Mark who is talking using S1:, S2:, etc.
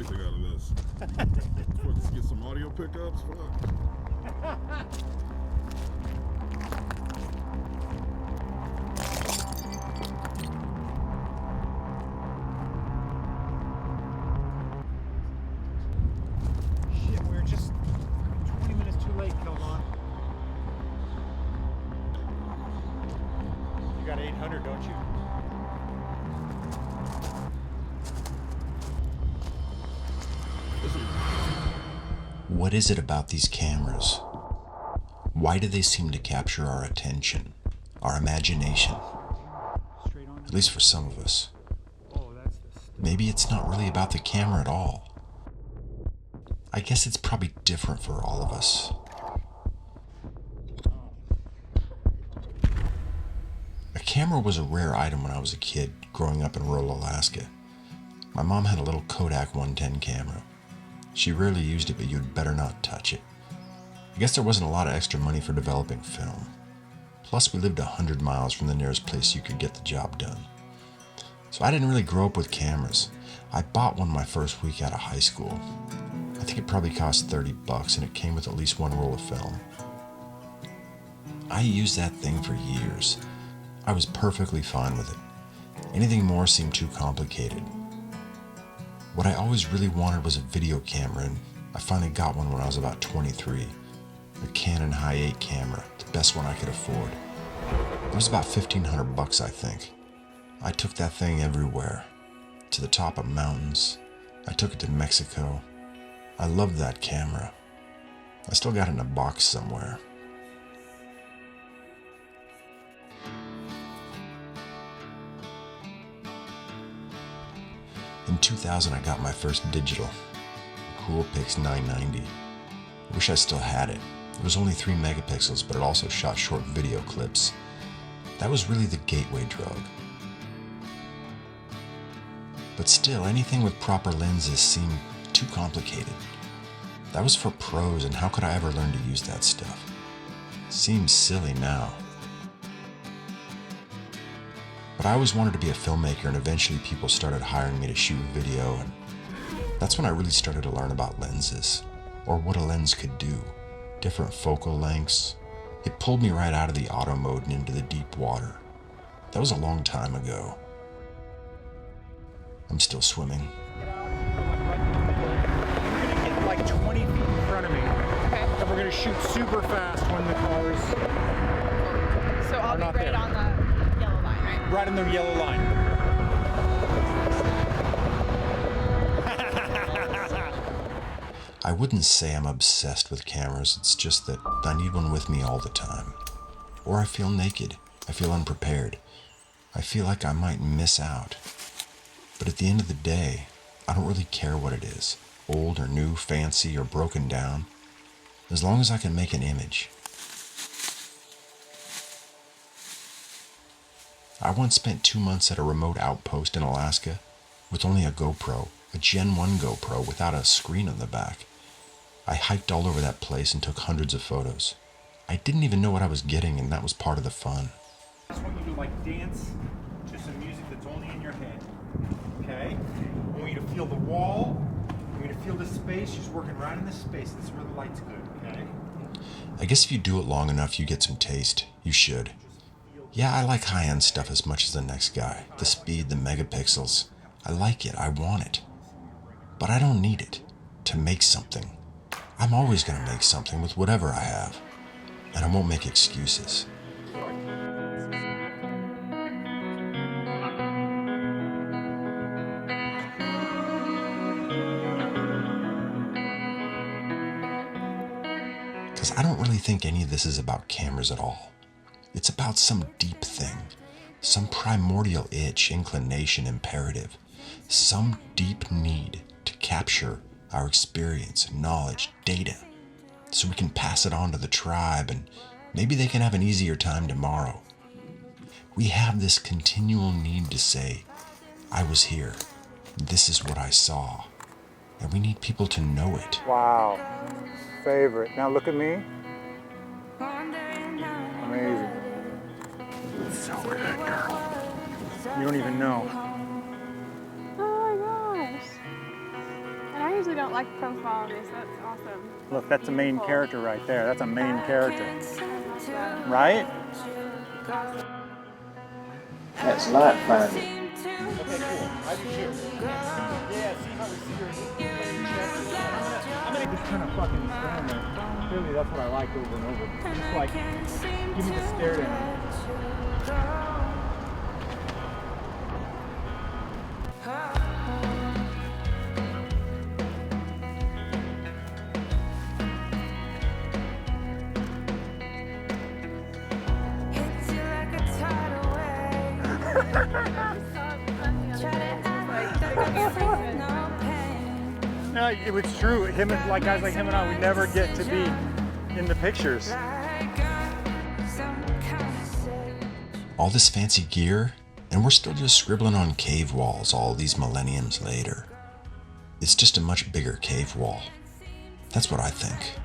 S1: anything out of this. Let's get some audio pickups. Fuck.
S2: Shit, we're just 20 minutes too late, Kelvon. You got 800, don't you?
S3: What is it about these cameras? Why do they seem to capture our attention, our imagination? At least for some of us. Maybe it's not really about the camera at all. I guess it's probably different for all of us. A camera was a rare item when I was a kid, growing up in rural Alaska. My mom had a little Kodak 110 camera. She rarely used it, but you'd better not touch it. I guess there wasn't a lot of extra money for developing film. Plus, we lived 100 miles from the nearest place you could get the job done. So I didn't really grow up with cameras. I bought one my first week out of high school. I think it probably cost $30 and it came with at least one roll of film. I used that thing for years. I was perfectly fine with it. Anything more seemed too complicated. What I always really wanted was a video camera, and I finally got one when I was about 23. A Canon Hi8 camera, the best one I could afford. It was about $1,500, I think. I took that thing everywhere. To the top of mountains. I took it to Mexico. I loved that camera. I still got it in a box somewhere. In 2000, I got my first digital, Coolpix 990. I wish I still had it. It was only 3 megapixels, but it also shot short video clips. That was really the gateway drug. But still, anything with proper lenses seemed too complicated. That was for pros, and how could I ever learn to use that stuff? Seems silly now. But I always wanted to be a filmmaker, and eventually people started hiring me to shoot video, and that's when I really started to learn about lenses, or what a lens could do, different focal lengths. It pulled me right out of the auto mode and into the deep water. That was a long time ago. I'm still swimming.
S2: You're gonna get like 20 feet in front of me.
S4: Okay.
S2: And we're gonna shoot super fast when the cars
S4: So I'll
S2: are
S4: be
S2: not
S4: right
S2: there.
S4: on the yellow line, right?
S2: Right in the yellow line.
S3: I wouldn't say I'm obsessed with cameras, it's just that I need one with me all the time. Or I feel naked, I feel unprepared. I feel like I might miss out. But at the end of the day, I don't really care what it is, old or new, fancy or broken down, as long as I can make an image. I once spent 2 months at a remote outpost in Alaska with only a GoPro, a Gen 1 GoPro without a screen on the back. I hiked all over that place and took hundreds of photos. I didn't even know what I was getting, and that was part of the fun.
S2: I just want you to like dance to some music that's only in your head. Okay? I want you to feel the wall. I want you to feel the space. Just working right in this space. That's where the light's good. Okay?
S3: I guess if you do it long enough, you get some taste. You should. Yeah, I like high-end stuff as much as the next guy. The speed, the megapixels. I like it. I want it. But I don't need it to make something. I'm always going to make something with whatever I have. And I won't make excuses. Because I don't really think any of this is about cameras at all. It's about some deep thing, some primordial itch, inclination, imperative, some deep need to capture our experience, knowledge, data, so we can pass it on to the tribe and maybe they can have an easier time tomorrow. We have this continual need to say, I was here, this is what I saw, and we need people to know it.
S5: Wow. Favorite. Now look at me. Amazing. So good, girl.
S2: You don't even know.
S4: Oh my gosh. And usually don't like profile me, so that's awesome.
S5: Look, that's a main
S4: Cool.
S5: character right there. That's a main character,
S4: I love that.
S5: right?
S4: Awesome.
S6: That's light finding.
S2: Okay, cool. I do too. Yeah, see how we see your I'm gonna just kind of fucking stand there. Clearly, that's what I like over and over. Just like, give me the stare down. No, it was true. Him and like guys like him and I, we never get to be in the pictures.
S3: All this fancy gear, and we're still just scribbling on cave walls all these millenniums later. It's just a much bigger cave wall. That's what I think.